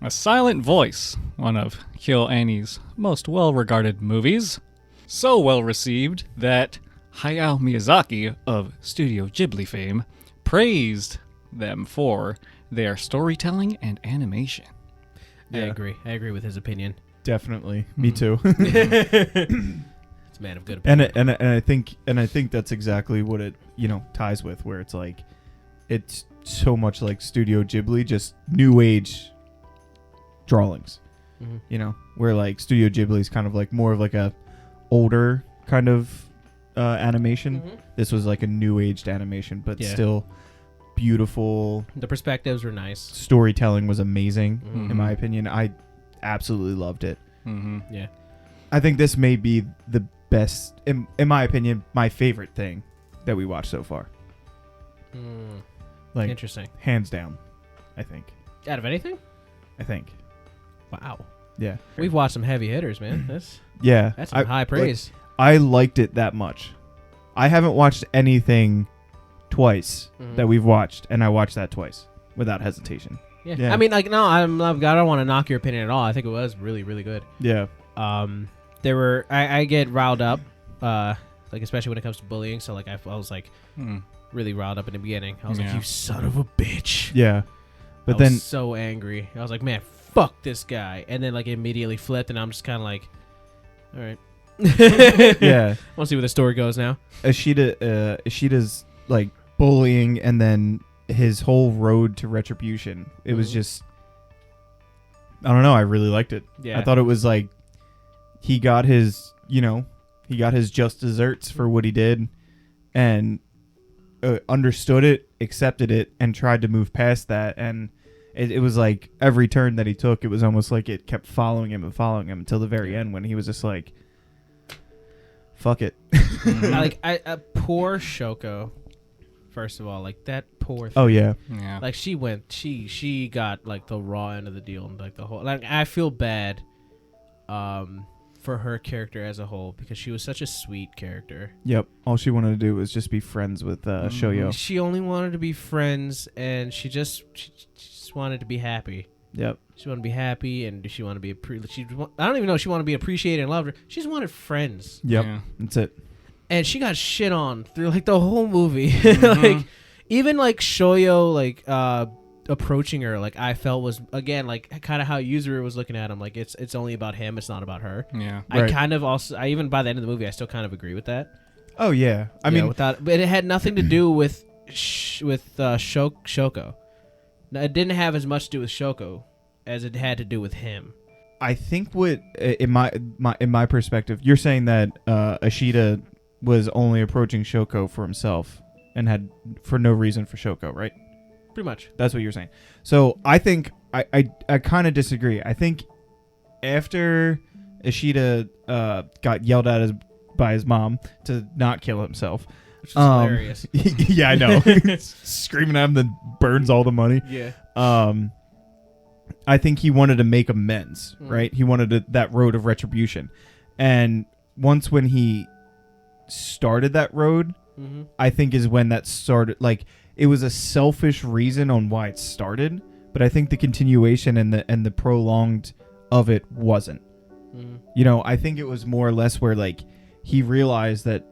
A Silent Voice, one of Kyoto Animation's most well-regarded movies. So well-received that Hayao Miyazaki of Studio Ghibli fame praised them for their storytelling and animation. I agree. I agree with his opinion. Definitely. Me too. It's a man of good opinion. and I think that's exactly what it, ties with, where it's like it's so much like Studio Ghibli, just new age drawings. Where like Studio Ghibli is kind of like more of like a older kind of animation. This was like a new aged animation, but still beautiful. The perspectives were nice. Storytelling was amazing, in my opinion. I absolutely loved it. Yeah, I think this may be the best, in my opinion, my favorite thing that we watched so far. Like, interesting. Hands down, I think. Out of anything? I think. Wow. Yeah. We've watched some heavy hitters, man. That's some high praise. I liked it that much. I haven't watched anything twice that we've watched, and I watched that twice without hesitation. Yeah. I mean, like, no, I don't want to knock your opinion at all. I think it was really, really good. Yeah. I get riled up, like, especially when it comes to bullying. So, like, I was, like, really riled up in the beginning. I was like, you son of a bitch. Yeah. But I then was so angry. I was like, man, fuck this guy. And then, like, immediately flipped, and I'm just kind of like, all right. yeah. I want to see where the story goes now. Ishida's, like, bullying, and then his whole road to retribution. It was just, I don't know. I really liked it. Yeah. I thought it was like he got his just desserts for what he did, and understood it, accepted it, and tried to move past that. And it was like every turn that he took, it was almost like it kept following him until the very end, when he was just like, fuck it. Poor Shoko. First of all, like, that poor thing. Oh yeah. Like, she got, like, the raw end of the deal, and, like, the whole, like, I feel bad for her character as a whole, because she was such a sweet character. Yep. All she wanted to do was just be friends with Shoyo. She only wanted to be friends, and she just wanted to be happy. Yep. She wanted to be happy, and she wanted to be I don't even know if she wanted to be appreciated and loved. She just wanted friends. Yep. Yeah. That's it. And she got shit on through, like, the whole movie. Like, even, like, Shoyo, like, approaching her, like, I felt was, again, like, kind of how Yuzuru was looking at him. Like, it's only about him. It's not about her. Yeah. I kind of also, even by the end of the movie, I still kind of agree with that. Oh, yeah. I mean, but it had nothing to do with Shoko. Now, it didn't have as much to do with Shoko as it had to do with him. I think what, in my perspective, you're saying that Ishida was only approaching Shoko for himself and had for no reason for Shoko, right? Pretty much. That's what you're saying. So I think I kind of disagree. I think after Ishida got yelled at by his mom to not kill himself, which is hilarious. Yeah, I know. Screaming at him, then burns all the money. Yeah. I think he wanted to make amends, right? He wanted that road of retribution. And once when he started that road, I think is when that started. Like, it was a selfish reason on why it started, but I think the continuation and the prolonged of it wasn't. I think it was more or less where, like, he realized that,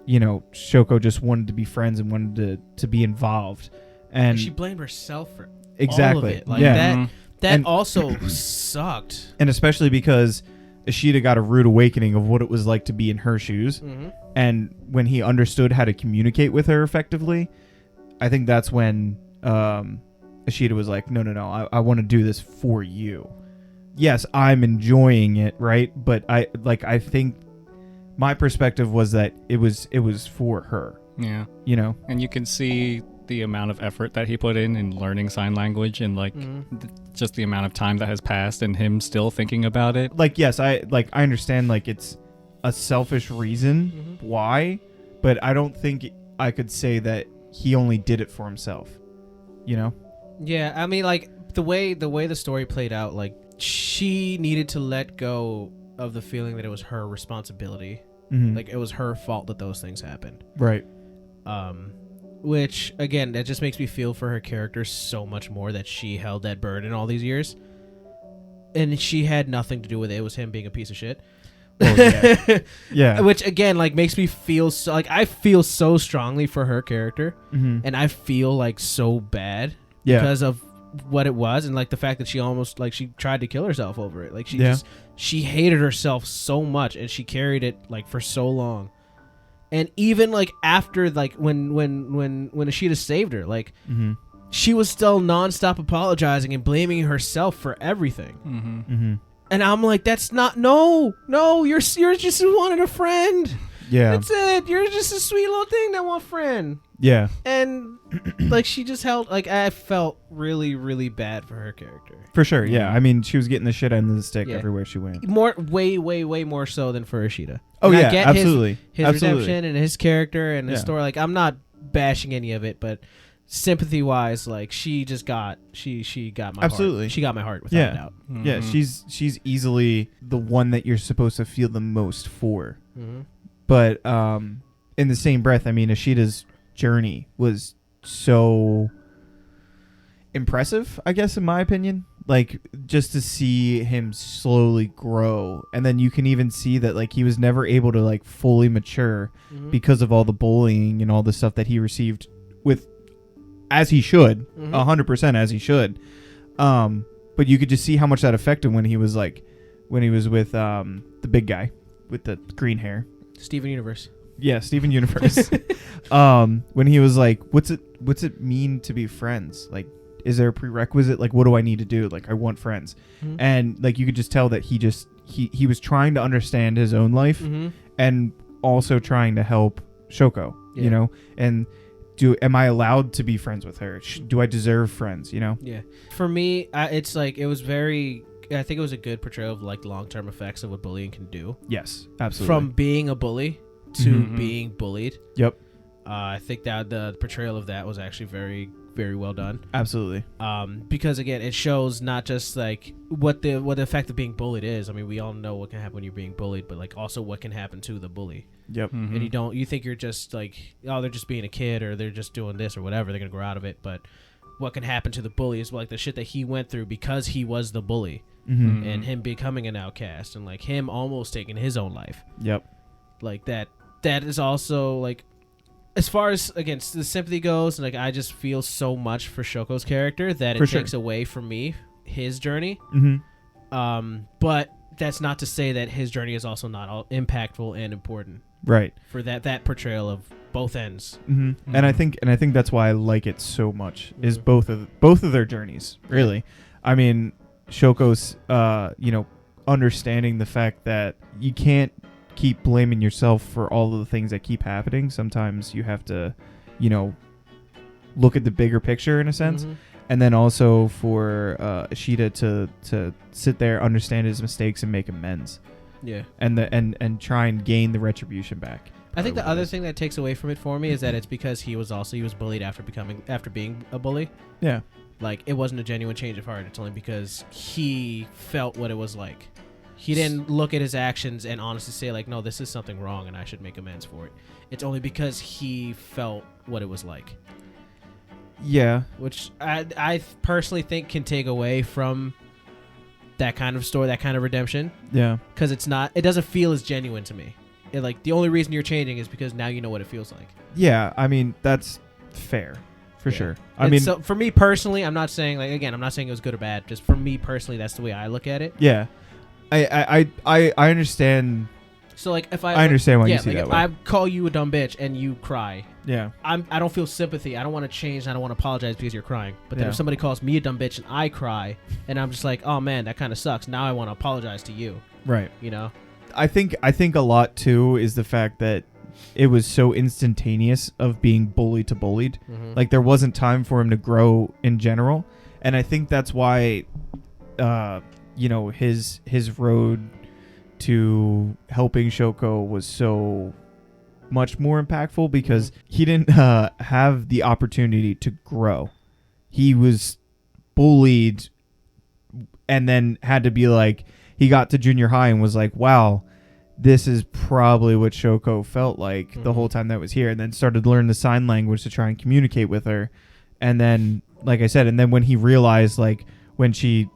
Shoko just wanted to be friends and wanted to be involved, and she blamed herself for exactly all of it. Like, yeah. That also sucked. And especially because Ishida got a rude awakening of what it was like to be in her shoes. And when he understood how to communicate with her effectively, I think that's when Ishida was like, no, I want to do this for you. Yes, I'm enjoying it, right? But I think my perspective was that it was for her. Yeah. And you can see the amount of effort that he put in learning sign language, and like just the amount of time that has passed and him still thinking about it. Like, yes, I understand, like, it's a selfish reason why, but I don't think I could say that he only did it for himself. Yeah, I mean, like, the way the story played out, like, she needed to let go of the feeling that it was her responsibility. Like, it was her fault that those things happened. Right. Which, again, that just makes me feel for her character so much more, that she held that burden all these years. and she had nothing to do with it. It was him being a piece of shit. Oh, yeah. Yeah. Which again, like, makes me feel so, like, I feel so strongly for her character, and I feel like so bad because of what it was, and like the fact that she almost, like, she tried to kill herself over it. Like, she hated herself so much, and she carried it like for so long. And even like after, like, when Ishida saved her, like, she was still nonstop apologizing and blaming herself for everything. And I'm like, that's not, no, you're just wanted a friend. Yeah. That's it. You're just a sweet little thing that want a friend. Yeah. And like, she just held, like, I felt really, really bad for her character. For sure. Yeah. I mean, she was getting the shit end of the stick Yeah. everywhere she went. Way more so than for Ishida. Oh, And yeah, I get absolutely. His Absolutely. redemption and his character and his Yeah. story. Like, I'm not bashing any of it, but sympathy wise, like, she just got, she got my Absolutely. heart. She got my heart without a doubt. Yeah, she's easily the one that you're supposed to feel the most for. But in the same breath, I mean, Ishida's journey was so impressive, I guess, in my opinion. Like, just to see him slowly grow, and then you can even see that, like, he was never able to, like, fully mature because of all the bullying and all the stuff that he received with, as he should, 100% as he should. But you could just see how much that affected when he was with the big guy with the green hair. Steven Universe. Yeah, Steven Universe. When he was like, what's it mean to be friends? Like, is there a prerequisite? Like, what do I need to do? Like, I want friends. And like, you could just tell that he was trying to understand his own life and also trying to help Shoko, you know? And am I allowed to be friends with her? Do I deserve friends, you know? Yeah. For me, it's like, it was very, I think it was a good portrayal of, like, long-term effects of what bullying can do. Yes, absolutely. From being a bully to being bullied. Yep. I think that the portrayal of that was actually very, very well done. Absolutely. Because again, it shows not just like what the effect of being bullied is. I mean, we all know what can happen when you're being bullied, but like also what can happen to the bully. Yep. And you think you're just like, oh, they're just being a kid, or they're just doing this or whatever, they're gonna grow out of it. But what can happen to the bully is like the shit that he went through because he was the bully, and him becoming an outcast, and like him almost taking his own life. Yep. Like that is also like, as far as, again, the sympathy goes, and like, I just feel so much for Shoko's character that it takes away from me his journey. But that's not to say that his journey is also not all impactful and important. Right. For that portrayal of both ends. And I think that's why I like it so much is both of their journeys. Really, I mean, Shoko's understanding the fact that you can't keep blaming yourself for all of the things that keep happening. Sometimes you have to, look at the bigger picture in a sense. And then also for Ishida to sit there, understand his mistakes, and make amends. Yeah. And try and gain the retribution back. I think the other thing that takes away from it for me is that it's because he was bullied after being a bully. Yeah. Like, it wasn't a genuine change of heart. It's only because he felt what it was like. He didn't look at his actions and honestly say, like, no, this is something wrong and I should make amends for it. It's only because he felt what it was like. Yeah. Which I personally think can take away from that kind of story, that kind of redemption. Yeah. Because it doesn't feel as genuine to me. Like, the only reason you're changing is because now you know what it feels like. Yeah, I mean, that's fair. For sure. I mean, so for me personally, I'm not saying, like, again, I'm not saying it was good or bad. Just for me personally, that's the way I look at it. Yeah. I understand. So, like, if I understand why you see like, that if way. I call you a dumb bitch and you cry, Yeah. I don't feel sympathy. I don't want to change. I don't want to apologize because you're crying. But then Yeah. if somebody calls me a dumb bitch and I cry, and I'm just like, oh man, that kind of sucks. Now I want to apologize to you. Right. You know. I think a lot too is the fact that it was so instantaneous of being bullied to bullied. Like, there wasn't time for him to grow in general, and I think that's why, his road to helping Shoko was so much more impactful because he didn't have the opportunity to grow. He was bullied and then had to be like, he got to junior high and was like, wow, this is probably what Shoko felt like the whole time that was here, and then started to learn the sign language to try and communicate with her. And then, like I said, and then when he realized, like, when she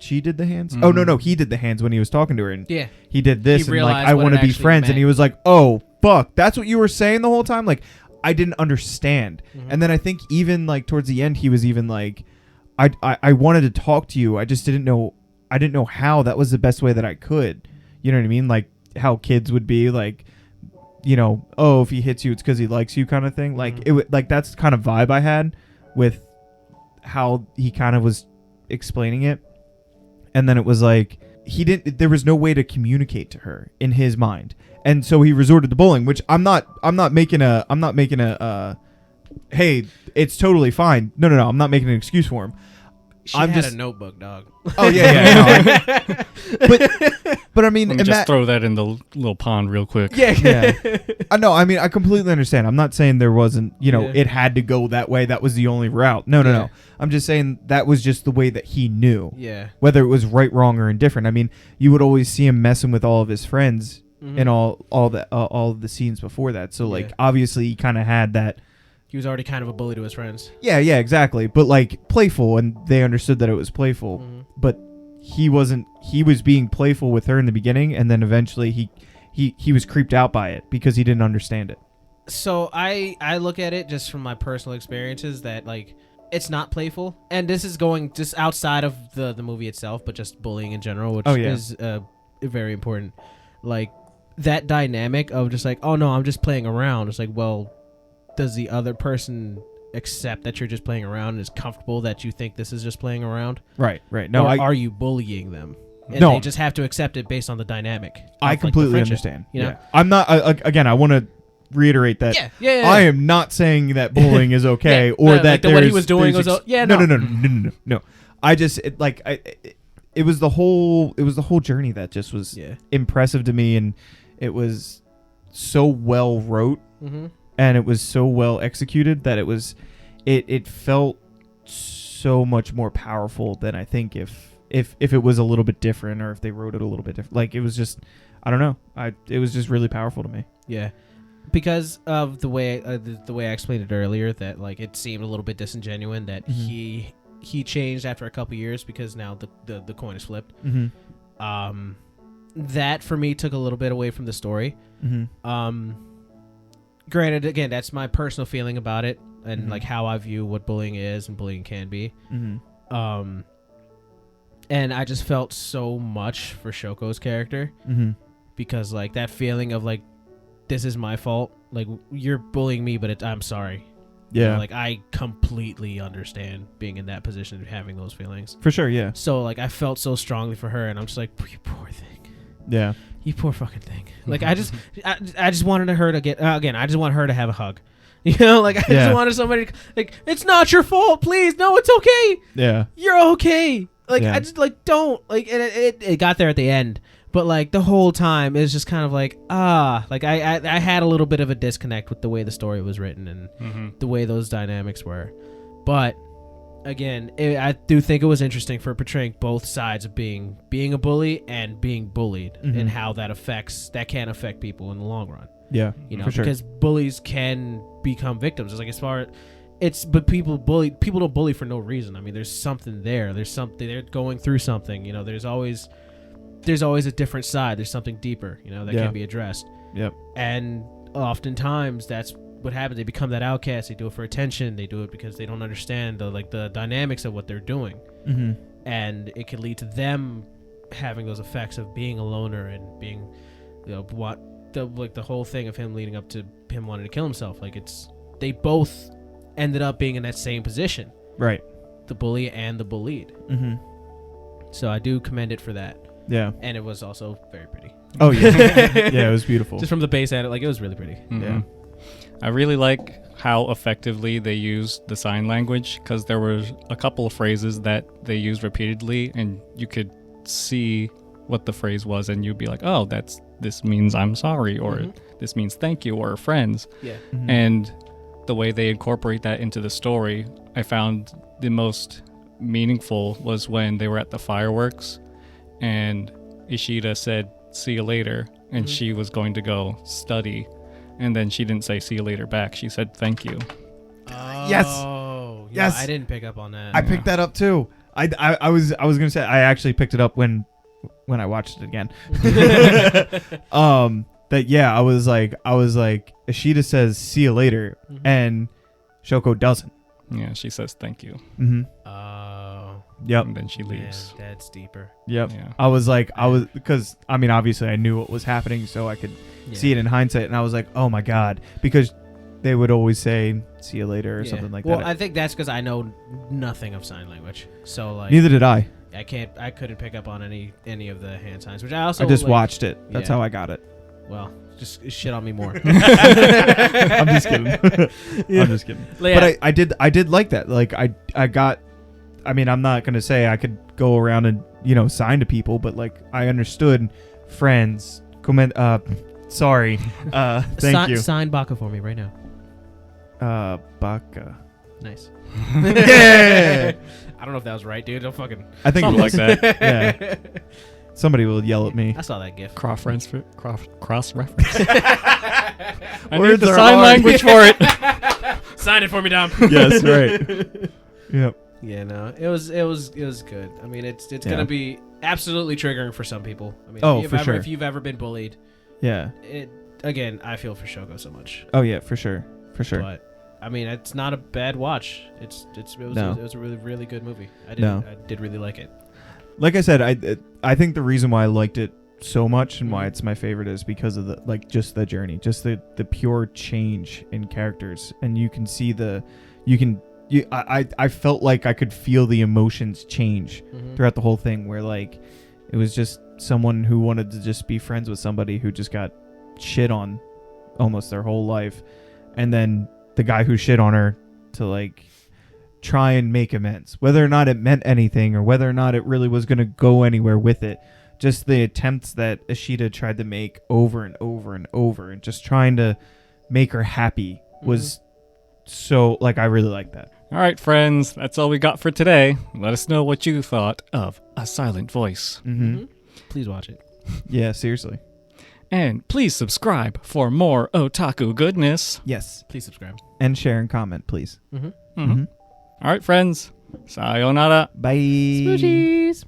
she did the hands. Oh no, he did the hands when he was talking to her, and Yeah. he did this, He and like realized I what want it to be actually friends, meant. and he was like, oh fuck, that's what you were saying the whole time. Like I didn't understand, and then I think even like towards the end, he was even like, I wanted to talk to you, I just didn't know how. That was the best way that I could. You know what I mean? Like how kids would be like, you know, oh, if he hits you, it's because he likes you, kind of thing. Like like that's the kind of vibe I had with how he kind of was explaining it. And then it was like there was no way to communicate to her in his mind, and so he resorted to bullying. Which I'm not making a hey, it's totally fine. No, I'm not making an excuse for him. She I'm had just a notebook, dog. Oh yeah. But I mean, Let me just throw that in the little pond real quick. Yeah. I know. I mean, I completely understand. I'm not saying there wasn't, it had to go that way. That was the only route. No. I'm just saying that was just the way that he knew. Yeah. Whether it was right, wrong, or indifferent. I mean, you would always see him messing with all of his friends in all of the scenes before that. So like, obviously, he kind of had that. He was already kind of a bully to his friends. Yeah, exactly. But like playful, and they understood that it was playful. But he wasn't. He was being playful with her in the beginning, and then eventually he was creeped out by it because he didn't understand it. So I look at it just from my personal experiences that like it's not playful, and this is going just outside of the movie itself, but just bullying in general, which is very important. Like that dynamic of just like, oh no, I'm just playing around. It's like, well, does the other person accept that you're just playing around and is comfortable that you think this is just playing around? Right. No, or are you bullying them? And No. they just have to accept it based on the dynamic. I of, completely like, the friendship, understand. You know? Yeah. I'm not. Again, I want to reiterate that. Yeah. I am not saying that bullying is okay or that like what he was doing was no. I just it was the whole journey that just was impressive to me, and it was so well wrote and it was so well executed that it felt so much more powerful than I think if it was a little bit different, or if they wrote it a little bit different. Like it was just, I don't know. It was just really powerful to me. Yeah. Because of the way I explained it earlier, that like it seemed a little bit disingenuous that he changed after a couple years because now the coin is flipped. That for me took a little bit away from the story. Granted, again, that's my personal feeling about it, and like how I view what bullying is and bullying can be. And I just felt so much for Shoko's character because like that feeling of like, this is my fault. Like you're bullying me, but I'm sorry. Yeah. You know, like I completely understand being in that position and having those feelings. For sure. Yeah. So like I felt so strongly for her, and I'm just like, you poor thing. Yeah. You poor fucking thing. Like I just wanted her to get again. I just want her to have a hug. You know, like I just wanted somebody to, like, it's not your fault, please. No, it's okay. Yeah. You're okay. Like Yeah. I just like don't like and it got there at the end. But like the whole time is just kind of like like I had a little bit of a disconnect with the way the story was written and the way those dynamics were. But again, I do think it was interesting for portraying both sides of being a bully and being bullied and how that can affect people in the long run. Yeah, you know, for sure. because bullies can become victims. It's like but people don't bully for no reason. I mean, there's something there. There's something they're going through something. You know, there's always a different side. There's something deeper, you know, that can be addressed. Yep. And oftentimes that's what happens. They become that outcast. They do it for attention. They do it because they don't understand the dynamics of what they're doing. And it can lead to them having those effects of being a loner and being, you know, the whole thing of him leading up to him wanting to kill himself. Like they both ended up being in that same position. Right. The bully and the bullied. So I do commend it for that. Yeah. And it was also very pretty. Oh, yeah. Yeah, it was beautiful. Just from the base at it, like, it was really pretty. Yeah. I really like how effectively they used the sign language, because there were a couple of phrases that they used repeatedly, and you could see what the phrase was, and you'd be like, oh, this means I'm sorry, or this means thank you, or friends. Yeah. And the way they incorporate that into the story, I found the most meaningful was when they were at the fireworks and Ishida said, see you later, and she was going to go study, and then she didn't say see you later back. She said thank you. Oh, Yes. Yeah, Yes. I didn't pick up on that. I picked that up too. I was gonna say I actually picked it up when I watched it again. That yeah, I was like Ishida says see you later, and Shoko doesn't. Yeah, she says thank you. Mm-hmm. Yep. And then she leaves. Yeah, that's deeper. Yep. Yeah. I was because I mean obviously I knew what was happening, so I could see it in hindsight, and I was like, oh my god, because they would always say see you later or something like that. Well, I think that's because I know nothing of sign language, so like Neither did I. I couldn't pick up on any of the hand signs, which I just watched it. That's how I got it. Well, just shit on me more. I'm just kidding. I'm just kidding. Yeah. But I did like that. Like I got. I mean, I'm not gonna say I could go around and sign to people, but like I understood friends. Comment. Sorry. Thank you. Sign Baka for me right now. Baka. Nice. Yeah. I don't know if that was right, dude. Don't fucking. I think Something like that. Yeah. Somebody will yell at me. I saw that gif. Cross reference. I Words need the are sign hard. language for it. Sign it for me, Dom. Yes, right. Yep. Yeah, no, it was good. I mean, it's gonna be absolutely triggering for some people. I mean, sure. If you've ever been bullied, Yeah. Again, I feel for Shogo so much. Oh yeah, for sure. But I mean, it's not a bad watch. It was a really really good movie. I did really like it. Like I said, I think the reason why I liked it so much and why it's my favorite is because of just the journey, just the pure change in characters, and you can see I felt like I could feel the emotions change throughout the whole thing, where like it was just someone who wanted to just be friends with somebody who just got shit on almost their whole life, and then the guy who shit on her to like try and make amends, whether or not it meant anything or whether or not it really was going to go anywhere with it. Just the attempts that Ishida tried to make over and over and over, and just trying to make her happy was so like I really like that. All right, friends, that's all we got for today. Let us know what you thought of A Silent Voice. Please watch it. Yeah, seriously. And please subscribe for more otaku goodness. Yes. Please subscribe. And share and comment, please. All right, friends. Sayonara. Bye. Smoochies.